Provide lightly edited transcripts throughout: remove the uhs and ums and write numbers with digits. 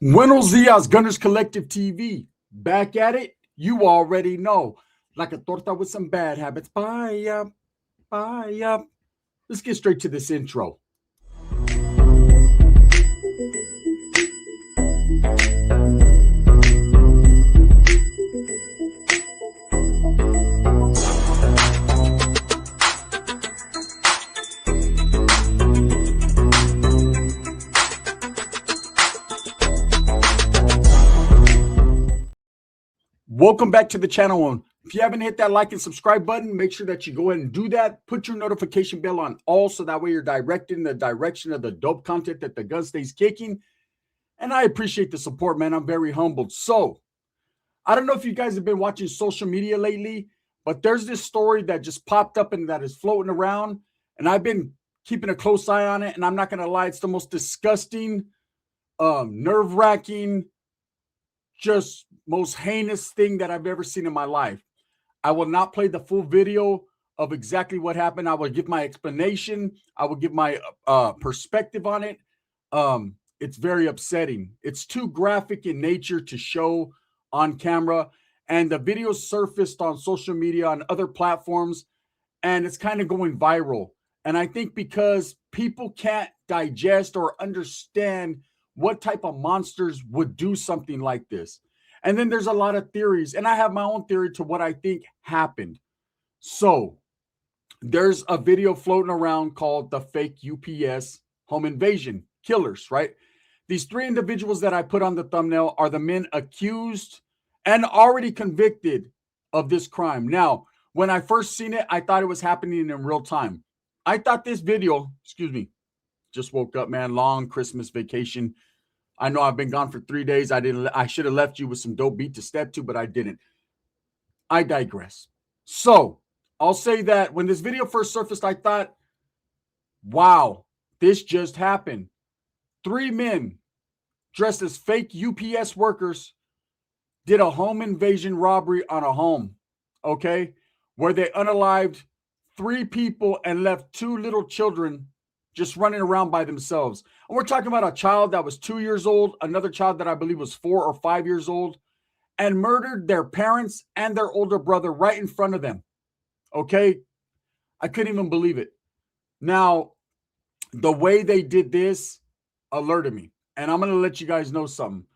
Buenos dias, Gunners Collective TV. Back at it, you already know. Like a torta with some bad habits. Bye up, bye up. Let's get straight to this intro. Welcome back to the channel. If you haven't hit that like and subscribe button, make sure that you go ahead and do that. Put your notification bell on all so that way you're directed in the direction of the dope content that the gun stays kicking. And I appreciate the support, man. I'm very humbled. So, I don't know if you guys have been watching social media lately, but there's this story that just popped up and that is floating around. And I've been keeping a close eye on it. And I'm not going to lie, it's the most disgusting, nerve-wracking, just most heinous thing that I've ever seen in my life. I will not play the full video of exactly what happened. I will give my explanation. I will give my perspective on it. It's very upsetting. It's too graphic in nature to show on camera. And the video surfaced on social media, on other platforms, and it's kind of going viral. And I think because people can't digest or understand what type of monsters would do something like this. And then there's a lot of theories, and I have my own theory to what I think happened. So there's a video floating around called the fake UPS home invasion killers, right? These three individuals that I put on the thumbnail are the men accused and already convicted of this crime. Now, when I first seen it, I thought it was happening in real time. I thought this video, just woke up, man. Long Christmas vacation. I know I've been gone for 3 days. I should have left you with some dope beat to step to, but I didn't. I digress. So I'll say that when this video first surfaced, I thought, wow, this just happened. 3 men dressed as fake UPS workers did a home invasion robbery on a home, okay, where they unalived 3 people and left 2 little children just running around by themselves. And we're talking about a child that was 2 years old, another child that I believe was 4 or 5 years old, and murdered their parents and their older brother right in front of them. Okay? I couldn't even believe it. Now, the way they did this alerted me. And I'm going to let you guys know something.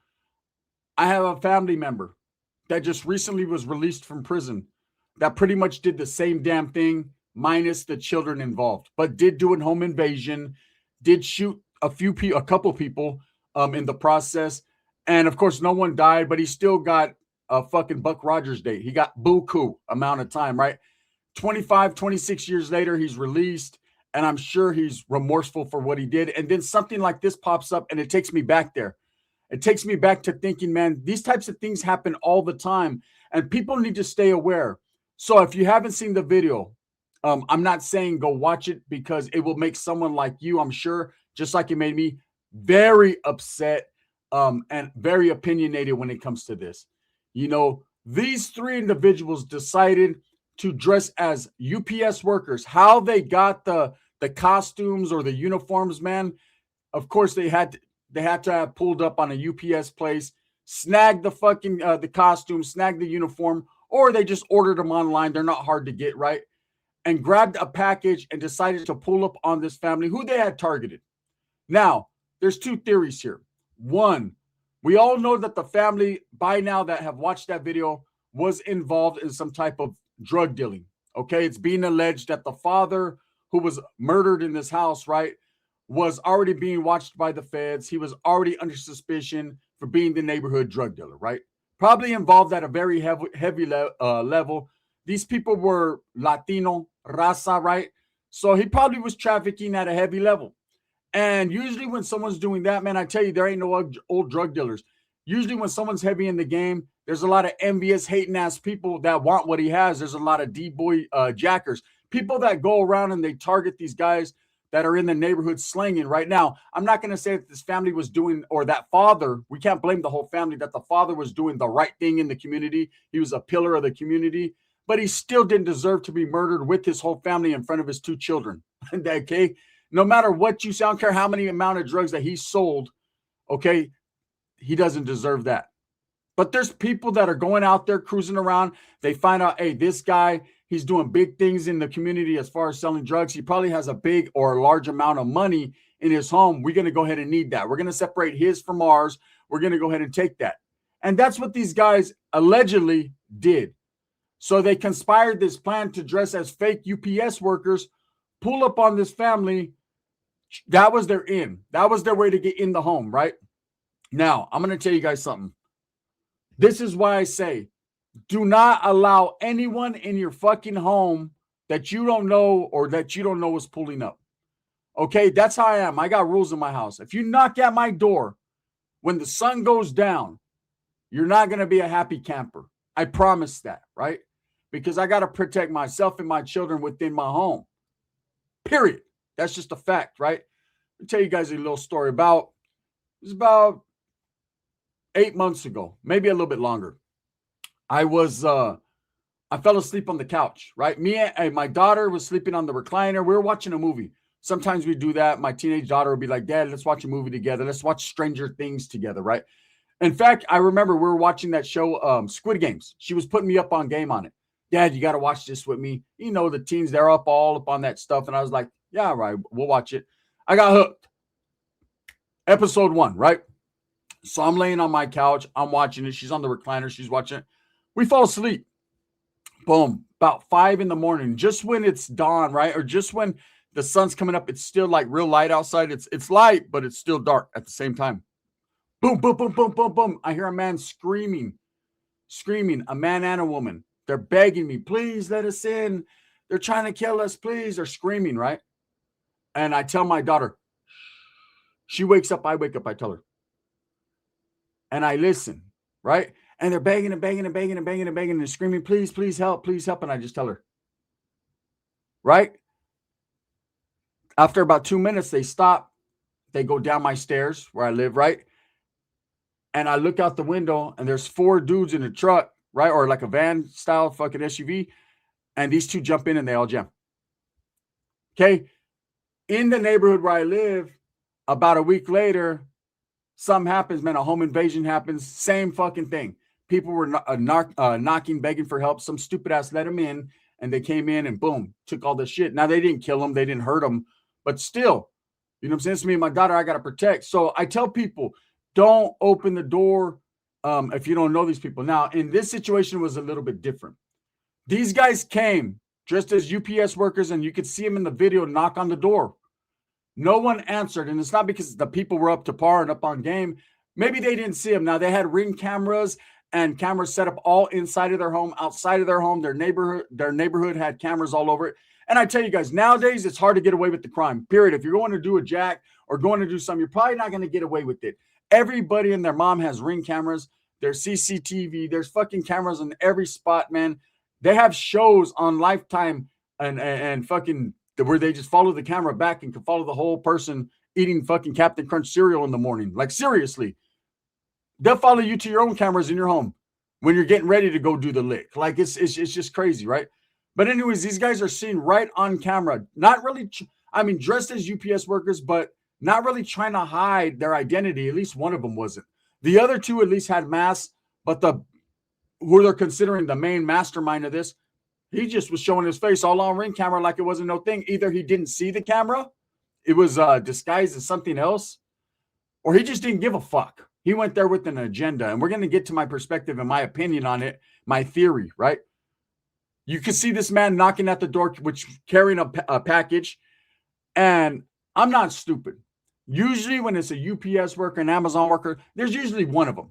I have a family member that just recently was released from prison that pretty much did the same damn thing, minus the children involved, but did do a home invasion, did shoot a couple people in the process. And of course, no one died, but he still got a fucking Buck Rogers date. He got buku amount of time, right? 25, 26 years later, he's released, and I'm sure he's remorseful for what he did. And then something like this pops up, and it takes me back there. It takes me back to thinking, man, these types of things happen all the time, and people need to stay aware. So if you haven't seen the video, I'm not saying go watch it because it will make someone like you, I'm sure, just like it made me, very upset and very opinionated when it comes to this. You know, these 3 individuals decided to dress as UPS workers. How they got the costumes or the uniforms, man, of course they had to have pulled up on a UPS place, snagged the fucking the costume, snagged the uniform, or they just ordered them online. They're not hard to get, right? And grabbed a package and decided to pull up on this family who they had targeted. Now, there's 2 theories here. One, we all know that the family by now that have watched that video was involved in some type of drug dealing. Okay, it's being alleged that the father who was murdered in this house, right, was already being watched by the feds. He was already under suspicion for being the neighborhood drug dealer, right? Probably involved at a very heavy level. These people were Latino, raza, right? So he probably was trafficking at a heavy level. And usually when someone's doing that, man, I tell you, there ain't no old drug dealers. Usually when someone's heavy in the game, there's a lot of envious, hating-ass people that want what he has. There's a lot of D-boy jackers, people that go around and they target these guys that are in the neighborhood slinging right now. I'm not going to say that this family was doing, or that father, we can't blame the whole family, that the father was doing the right thing in the community. He was a pillar of the community. But he still didn't deserve to be murdered with his whole family in front of his 2 children. Okay? No matter what you say, I don't care how many amount of drugs that he sold, okay? he doesn't deserve that. But there's people that are going out there cruising around. They find out, hey, this guy, he's doing big things in the community as far as selling drugs. He probably has a big or a large amount of money in his home. We're going to go ahead and need that. We're going to separate his from ours. We're going to go ahead and take that. And that's what these guys allegedly did. So they conspired this plan to dress as fake UPS workers, pull up on this family. That was their in. That was their way to get in the home, right? Now, I'm going to tell you guys something. This is why I say, do not allow anyone in your fucking home that you don't know or that you don't know is pulling up. Okay, that's how I am. I got rules in my house. If you knock at my door when the sun goes down, you're not going to be a happy camper. I promise that, right? Because I got to protect myself and my children within my home. Period. That's just a fact, right? I'll tell you guys a little story about, it was about 8 months ago, maybe a little bit longer. I fell asleep on the couch, right? Me and my daughter was sleeping on the recliner. We were watching a movie. Sometimes we do that. My teenage daughter would be like, Dad, let's watch a movie together. Let's watch Stranger Things together, right? In fact, I remember we were watching that show, Squid Games. She was putting me up on game on it. Dad, you got to watch this with me. You know, the teens, they're all up on that stuff. And I was like, yeah, right, we'll watch it. I got hooked. Episode 1, right? So I'm laying on my couch. I'm watching it. She's on the recliner. She's watching it. We fall asleep. Boom. About 5 a.m, just when it's dawn, right? Or just when the sun's coming up, it's still like real light outside. It's light, but it's still dark at the same time. Boom, boom, boom, boom, boom, boom. I hear a man screaming, a man and a woman. They're begging me, please let us in. They're trying to kill us, please. They're screaming, right? And I tell my daughter, she wakes up, I wake up, I tell her. And I listen, right? And they're begging and begging and begging and begging and begging and screaming, please, please help, please help. And I just tell her, right? After about 2 minutes, they stop. They go down my stairs where I live, right? And I look out the window and there's 4 dudes in a truck, right? Or like a van style fucking SUV. And these 2 jump in and they all jam. Okay. In the neighborhood where I live, about a week later, something happens, man. A home invasion happens. Same fucking thing. People were knocking, begging for help. Some stupid ass let them in, and they came in and boom, took all the shit. Now, they didn't kill them. They didn't hurt them. But still, you know what I'm saying? It's me and my daughter I got to protect. So I tell people, don't open the door if you don't know these people. Now, in this situation, it was a little bit different. These guys came dressed as UPS workers, and you could see them in the video knock on the door. No one answered, and it's not because the people were up to par and up on game. Maybe they didn't see them. Now, they had Ring cameras and cameras set up all inside of their home, outside of their home. Their neighborhood had cameras all over it. And I tell you guys, nowadays, it's hard to get away with the crime, period. If you're going to do a jack or going to do something, you're probably not going to get away with it. Everybody and their mom has Ring cameras. There's CCTV. There's fucking cameras in every spot, man. They have shows on Lifetime and fucking where they just follow the camera back and can follow the whole person eating fucking Captain Crunch cereal in the morning. Like, seriously. They'll follow you to your own cameras in your home when you're getting ready to go do the lick. Like, it's just crazy, right? But anyways, these guys are seen right on camera. Not really, dressed as UPS workers, but not really trying to hide their identity. At least one of them wasn't. The other 2 at least had masks, but who they're considering the main mastermind of this, he just was showing his face all on Ring camera like it wasn't no thing. Either he didn't see the camera, it was disguised as something else, or he just didn't give a fuck. He went there with an agenda, and we're going to get to my perspective and my opinion on it, my theory, right? You can see this man knocking at the door, which carrying a package, and I'm not stupid. Usually when it's a UPS worker, an Amazon worker, there's usually one of them.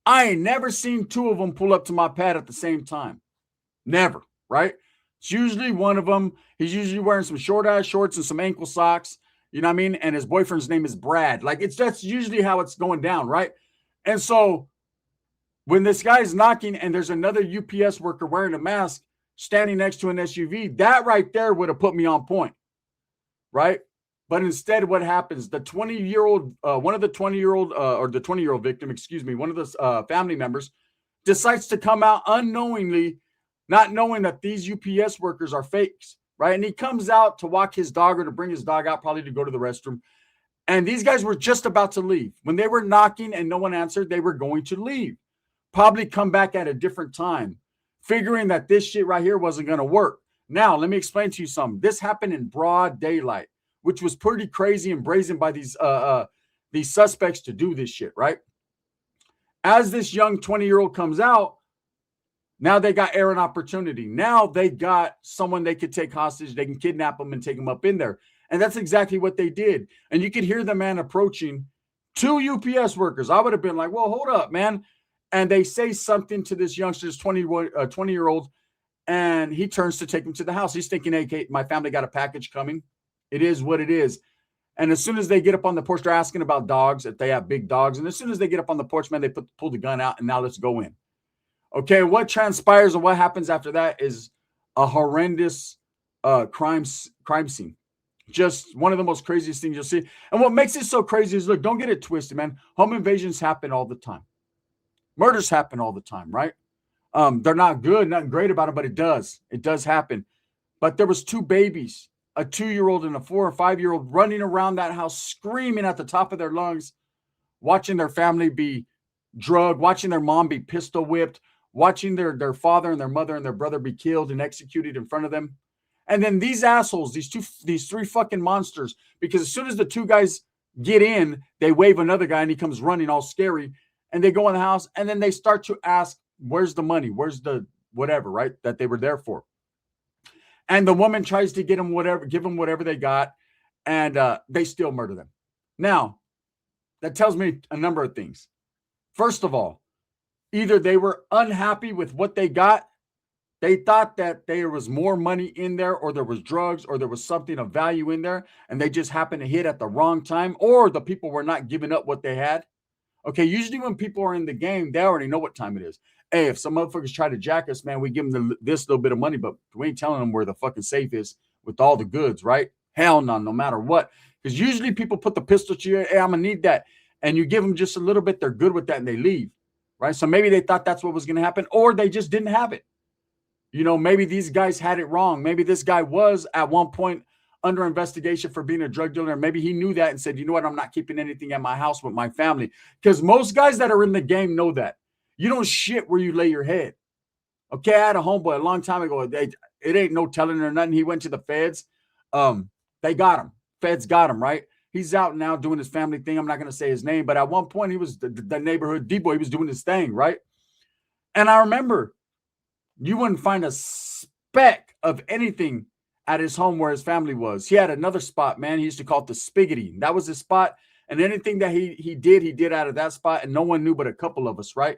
I ain't never seen 2 of them pull up to my pad at the same time. Never. Right? It's usually one of them. He's usually wearing some short-ass shorts and some ankle socks. You know what I mean? And his boyfriend's name is Brad. Like, that's usually how it's going down, right? And so when this guy's knocking and there's another UPS worker wearing a mask standing next to an SUV, that right there would have put me on point, right? But instead, what happens? The 20-year-old, one of the 20-year-old, or the 20-year-old victim, one of the family members decides to come out unknowingly, not knowing that these UPS workers are fakes, right? And he comes out to walk his dog or to bring his dog out, probably to go to the restroom. And these guys were just about to leave. When they were knocking and no one answered, they were going to leave. Probably come back at a different time, figuring that this shit right here wasn't going to work. Now, let me explain to you something. This happened in broad daylight, which was pretty crazy and brazen by these suspects to do this shit, right? As this young 20-year-old comes out, now they got air and opportunity. Now they got someone they could take hostage. They can kidnap them and take them up in there. And that's exactly what they did. And you could hear the man approaching two UPS workers. I would have been like, well, hold up, man. And they say something to this youngster's 20-year-old, and he turns to take him to the house. He's thinking, hey, my family got a package coming. It is what it is. And as soon as they get up on the porch, they're asking about dogs, if they have big dogs. And as soon as they get up on the porch, man, they pull the gun out, and now let's go in. Okay, what transpires and what happens after that is a horrendous crime scene. Just one of the most craziest things you'll see. And what makes it so crazy is, look, don't get it twisted, man. Home invasions happen all the time. Murders happen all the time, right? They're not good, nothing great about it, but it does. It does happen. But there was two babies, a 2-year-old and a 4 or 5-year-old, running around that house, screaming at the top of their lungs, watching their family be drugged, watching their mom be pistol whipped, watching their father and their mother and their brother be killed and executed in front of them. And then these assholes, these three fucking monsters, because as soon as the two guys get in, they wave another guy and he comes running all scary, and they go in the house, and then they start to ask, where's the money? Where's the whatever, right? That they were there for. And the woman tries to give them whatever they got, and they still murder them. Now, that tells me a number of things. First of all, either they were unhappy with what they got, they thought that there was more money in there, or there was drugs, or there was something of value in there, and they just happened to hit at the wrong time, or the people were not giving up what they had. Okay, usually when people are in the game, they already know what time it is. Hey, if some motherfuckers try to jack us, man, we give them this little bit of money, but we ain't telling them where the fucking safe is with all the goods, right? Hell no, no matter what. Because usually people put the pistol to you, hey, I'm going to need that. And you give them just a little bit, they're good with that, and they leave, right? So maybe they thought that's what was going to happen, or they just didn't have it. You know, maybe these guys had it wrong. Maybe this guy was at one point under investigation for being a drug dealer. And maybe he knew that and said, you know what, I'm not keeping anything at my house with my family. Because most guys that are in the game know that. You don't shit where you lay your head. Okay, I had a homeboy a long time ago. It ain't no telling or nothing. He went to the feds. They got him. Feds got him, right? He's out now doing his family thing. I'm not going to say his name, but at one point he was the neighborhood D-boy. He was doing his thing, right? And I remember you wouldn't find a speck of anything at his home where his family was. He had another spot, man. He used to call it the Spiggity. That was his spot. And anything that he did out of that spot, and no one knew but a couple of us, right?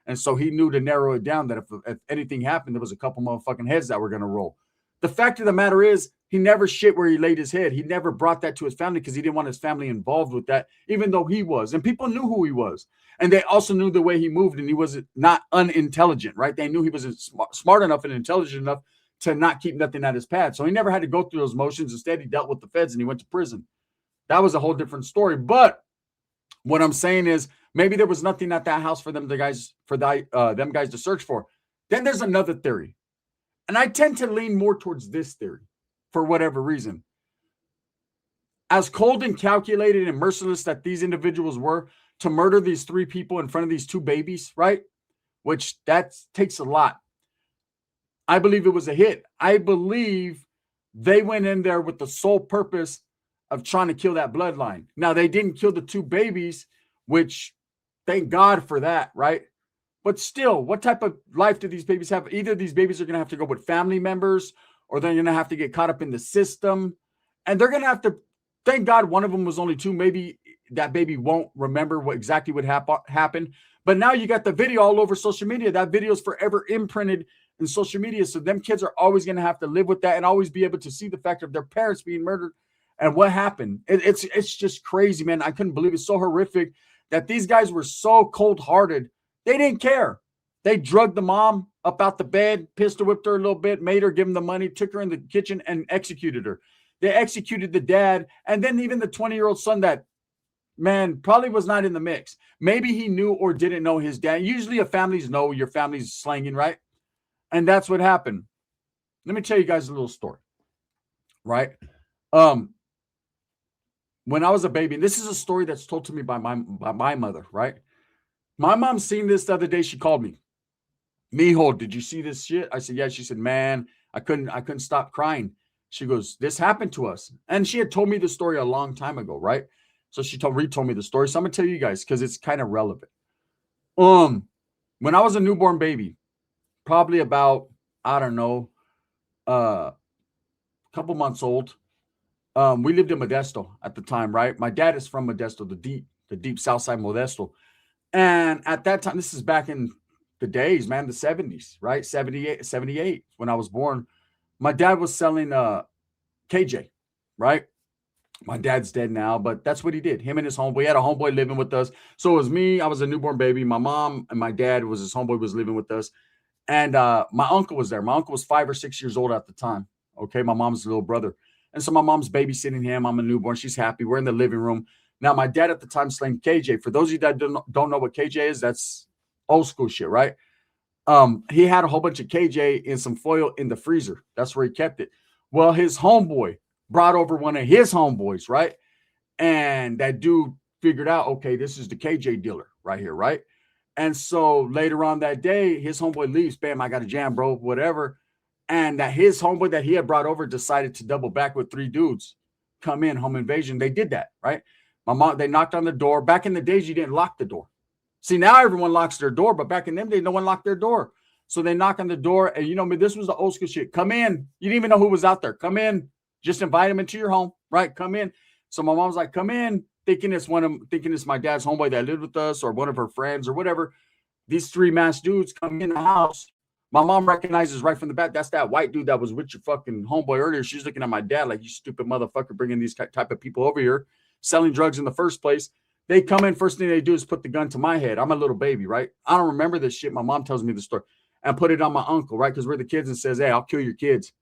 And so he knew to narrow it down that if anything happened, there was a couple motherfucking heads that were going to roll. The fact of the matter is, he never shit where he laid his head. He never brought that to his family because he didn't want his family involved with that, even though he was. And people knew who he was. And they also knew the way he moved, and he was not unintelligent, right? They knew he was smart enough and intelligent enough to not keep nothing at his pad. So he never had to go through those motions. Instead, he dealt with the feds and he went to prison. That was a whole different story. But what I'm saying is, maybe there was nothing at that house for them guys to search for. Then there's another theory. And I tend to lean more towards this theory for whatever reason. As cold and calculated and merciless that these individuals were to murder these three people in front of these two babies, right? Which that takes a lot. I believe it was a hit. I believe they went in there with the sole purpose of trying to kill that bloodline. Now, they didn't kill the two babies, which thank God for that, right? But still, what type of life do these babies have? Either these babies are going to have to go with family members, or they're going to have to get caught up in the system. And they're going to have to, thank God one of them was only two. Maybe that baby won't remember exactly what happened. But now you got the video all over social media. That video is forever imprinted in social media. So them kids are always going to have to live with that and always be able to see the fact of their parents being murdered and what happened. It's just crazy, man. I couldn't believe it. So horrific that these guys were so cold-hearted. They didn't care. They drugged the mom up out the bed, pistol whipped her a little bit, made her give them the money, took her in the kitchen, and executed her. They executed the dad, and then even the 20-year-old son that, man, probably was not in the mix. Maybe he knew or didn't know his dad. Usually a family's know your family's slanging, right? And that's what happened. Let me tell you guys a little story, right? when I was a baby, and this is a story that's told to me by my mother, right? My mom seen this the other day. She called me, Mijo, did you see this shit? I said, yeah. She said, man, I couldn't stop crying. She goes, this happened to us. And she had told me the story a long time ago, right? So she retold me the story. So I'm gonna tell you guys because it's kind of relevant. When I was a newborn baby, probably about, I don't know, a couple months old. We lived in Modesto at the time, right? My dad is from Modesto, the deep south side Modesto. And at that time, this is back in the days, man, the 70s, right? 78 when I was born. My dad was selling KJ, right? My dad's dead now, but that's what he did. Him and his homeboy. He had a homeboy living with us. So it was me. I was a newborn baby. My mom and my dad was his homeboy was living with us. And my uncle was there. My uncle was 5 or 6 years old at the time. Okay, my mom's little brother. And so my mom's babysitting him. I'm a newborn. She's happy. We're in the living room. Now, my dad at the time slang KJ. For those of you that don't know what KJ is, that's old school shit, right? He had a whole bunch of KJ in some foil in the freezer. That's where he kept it. Well, his homeboy brought over one of his homeboys, right? And that dude figured out, okay, this is the KJ dealer right here, right? And so later on that day, his homeboy leaves. Bam, I got a jam, bro, whatever. And that his homeboy that he had brought over decided to double back with 3 dudes, come in, home invasion. They did that, right? My mom, they knocked on the door. Back in the days, you didn't lock the door. See, now everyone locks their door, but back in them days, no one locked their door. So they knock on the door, and you know, this was the old school shit. Come in. You didn't even know who was out there. Come in. Just invite him into your home, right? Come in. So my mom's like, come in, thinking it's my dad's homeboy that lived with us or one of her friends or whatever. These 3 masked dudes come in the house. My mom recognizes right from the back, that's that white dude that was with your fucking homeboy earlier. She's looking at my dad like, you stupid motherfucker bringing these type of people over here, selling drugs in the first place. They come in, first thing they do is put the gun to my head. I'm a little baby, right? I don't remember this shit. My mom tells me the story. And put it on my uncle, right? Because we're the kids, and says, hey, I'll kill your kids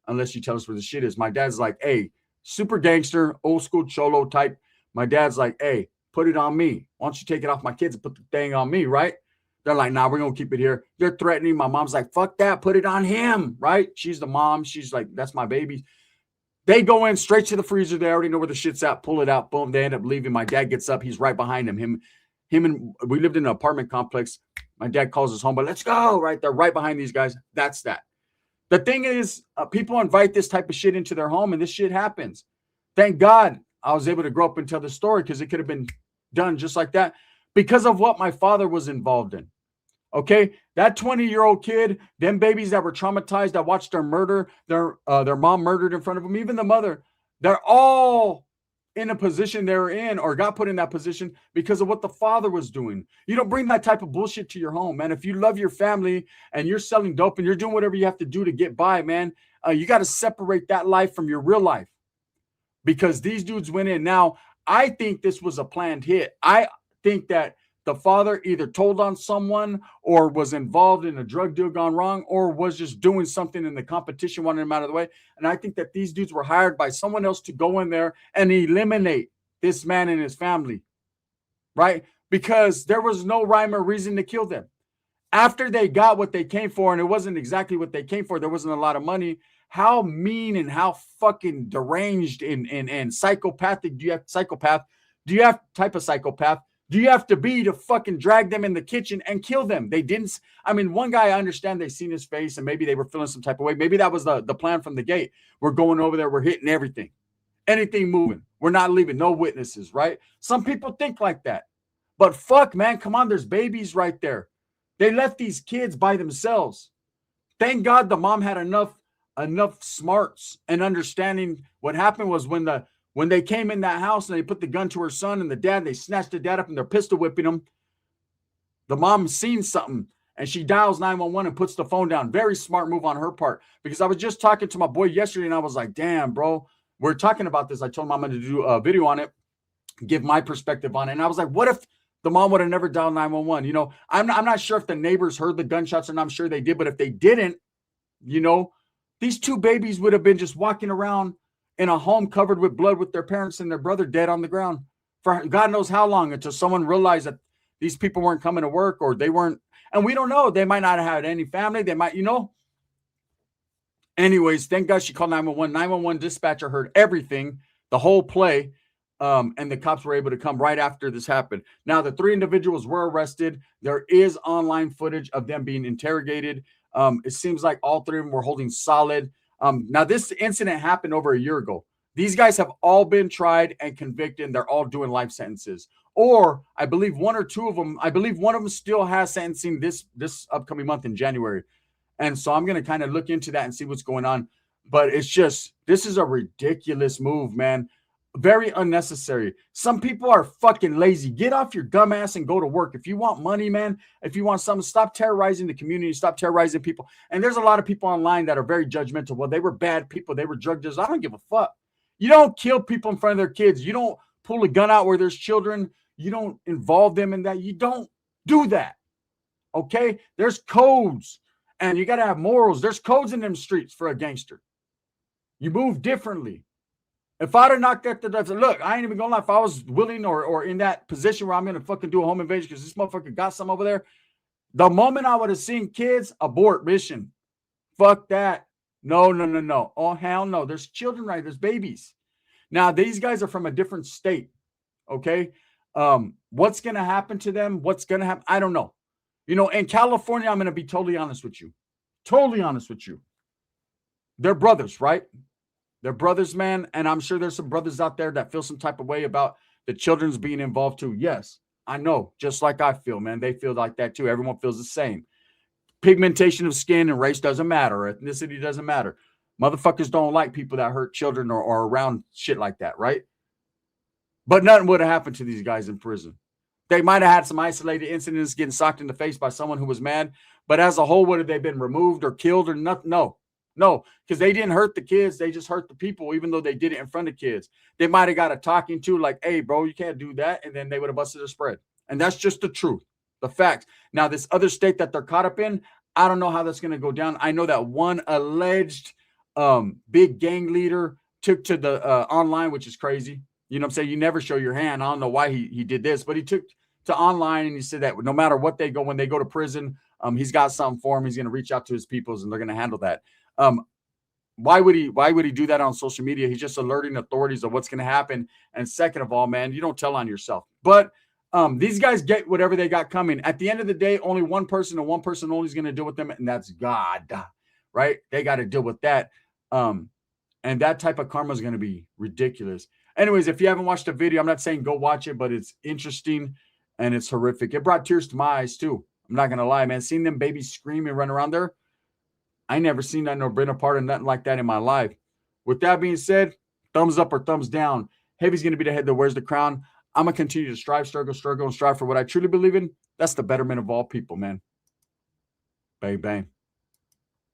unless you tell us where the shit is. My dad's like, hey, super gangster, old school cholo type. My dad's like, hey, put it on me. Why don't you take it off my kids and put the thing on me, right? They're like, nah, we're going to keep it here. They're threatening. My mom's like, fuck that. Put it on him, right? She's the mom. She's like, that's my baby. They go in straight to the freezer. They already know where the shit's at. Pull it out. Boom. They end up leaving. My dad gets up. He's right behind him. Him and we lived in an apartment complex. My dad calls his home, but let's go. Right. They're right behind these guys. That's that. The thing is, people invite this type of shit into their home, and this shit happens. Thank God I was able to grow up and tell the story, because it could have been done just like that because of what my father was involved in. Okay, that 20-year-old kid, them babies that were traumatized, that watched their mom murdered in front of them, even the mother, they're all in a position they were in or got put in that position because of what the father was doing. You don't bring that type of bullshit to your home, man. If you love your family and you're selling dope and you're doing whatever you have to do to get by, man, you got to separate that life from your real life, because these dudes went in. Now, I think this was a planned hit. I think that the father either told on someone or was involved in a drug deal gone wrong or was just doing something in the competition, wanting him out of the way. And I think that these dudes were hired by someone else to go in there and eliminate this man and his family, right? Because there was no rhyme or reason to kill them. After they got what they came for, and it wasn't exactly what they came for, there wasn't a lot of money. How mean and how fucking deranged and psychopathic do you have to be to fucking drag them in the kitchen and kill them? They didn't. I mean, one guy, I understand they seen his face and maybe they were feeling some type of way. Maybe that was the plan from the gate. We're going over there. We're hitting everything, anything moving. We're not leaving no witnesses, right? Some people think like that, but fuck, man, come on. There's babies right there. They left these kids by themselves. Thank God the mom had enough smarts and understanding. What happened was when they came in that house and they put the gun to her son and the dad, they snatched the dad up and they're pistol whipping him. The mom seen something and she dials 911 and puts the phone down. Very smart move on her part, because I was just talking to my boy yesterday and I was like, damn, bro, we're talking about this. I told him I'm going to do a video on it, give my perspective on it. And I was like, what if the mom would have never dialed 911? You know, I'm not sure if the neighbors heard the gunshots, and I'm sure they did, but if they didn't, you know, these 2 babies would have been just walking around in a home covered with blood with their parents and their brother dead on the ground for God knows how long, until someone realized that these people weren't coming to work or they weren't. And we don't know. They might not have had any family. They might, you know. Anyways, thank God she called 911. 911 dispatcher heard everything, the whole play. And the cops were able to come right after this happened. Now, the 3 individuals were arrested. There is online footage of them being interrogated. It seems like all 3 of them were holding solid. Now, this incident happened over a year ago. These guys have all been tried and convicted. They're all doing life sentences. Or I believe 1 or 2 of them, I believe one of them still has sentencing this upcoming month in January. And so I'm going to kind of look into that and see what's going on. But it's just, this is a ridiculous move, man. Very unnecessary. Some people are fucking lazy. Get off your dumb ass and go to work. If you want money, man, if you want something, stop terrorizing the community, stop terrorizing people. And there's a lot of people online that are very judgmental. Well, they were bad people. They were drug dealers. I don't give a fuck. You don't kill people in front of their kids. You don't pull a gun out where there's children. You don't involve them in that. You don't do that. Okay? There's codes. And you got to have morals. There's codes in them streets for a gangster. You move differently. If I'd have knocked at the door, look, I ain't even gonna lie. If I was willing or in that position where I'm gonna fucking do a home invasion because this motherfucker got some over there, the moment I would have seen kids, abort mission. Fuck that. No. Oh, hell no. There's children right. There's babies. Now, these guys are from a different state. Okay. What's gonna happen to them? What's gonna happen? I don't know. You know, in California, I'm gonna be totally honest with you. Totally honest with you. They're brothers, right? They're brothers, man. And I'm sure there's some brothers out there that feel some type of way about the children's being involved too. Yes, I know. Just like I feel, man. They feel like that too. Everyone feels the same. Pigmentation of skin and race doesn't matter. Ethnicity doesn't matter. Motherfuckers don't like people that hurt children or around shit like that, right? But nothing would have happened to these guys in prison. They might have had some isolated incidents getting socked in the face by someone who was mad. But as a whole, would have they been removed or killed or nothing? No, because they didn't hurt the kids. They just hurt the people, even though they did it in front of kids. They might have got a talking to like, hey, bro, you can't do that. And then they would have busted a spread. And that's just the truth, the facts. Now, this other state that they're caught up in, I don't know how that's going to go down. I know that one alleged big gang leader took to the online, which is crazy. You know what I'm saying? You never show your hand. I don't know why he did this, but he took to online and he said that no matter what they go, when they go to prison, he's got something for him. He's going to reach out to his peoples and they're going to handle that. Why would he do that on social media? He's just alerting authorities of what's going to happen. And second of all, man, you don't tell on yourself. But these guys get whatever they got coming. At the end of the day, only one person and one person only is going to deal with them, and that's God, right? They got to deal with that. And that type of karma is going to be ridiculous. Anyways, if you haven't watched the video, I'm not saying go watch it, but it's interesting and it's horrific. It brought tears to my eyes too. I'm not going to lie, man. Seeing them babies scream and run around there, I never seen that nor been a part of nothing like that in my life. With that being said, thumbs up or thumbs down. Heavy's going to be the head that wears the crown. I'm going to continue to strive, struggle, and strive for what I truly believe in. That's the betterment of all people, man. Bang, bang.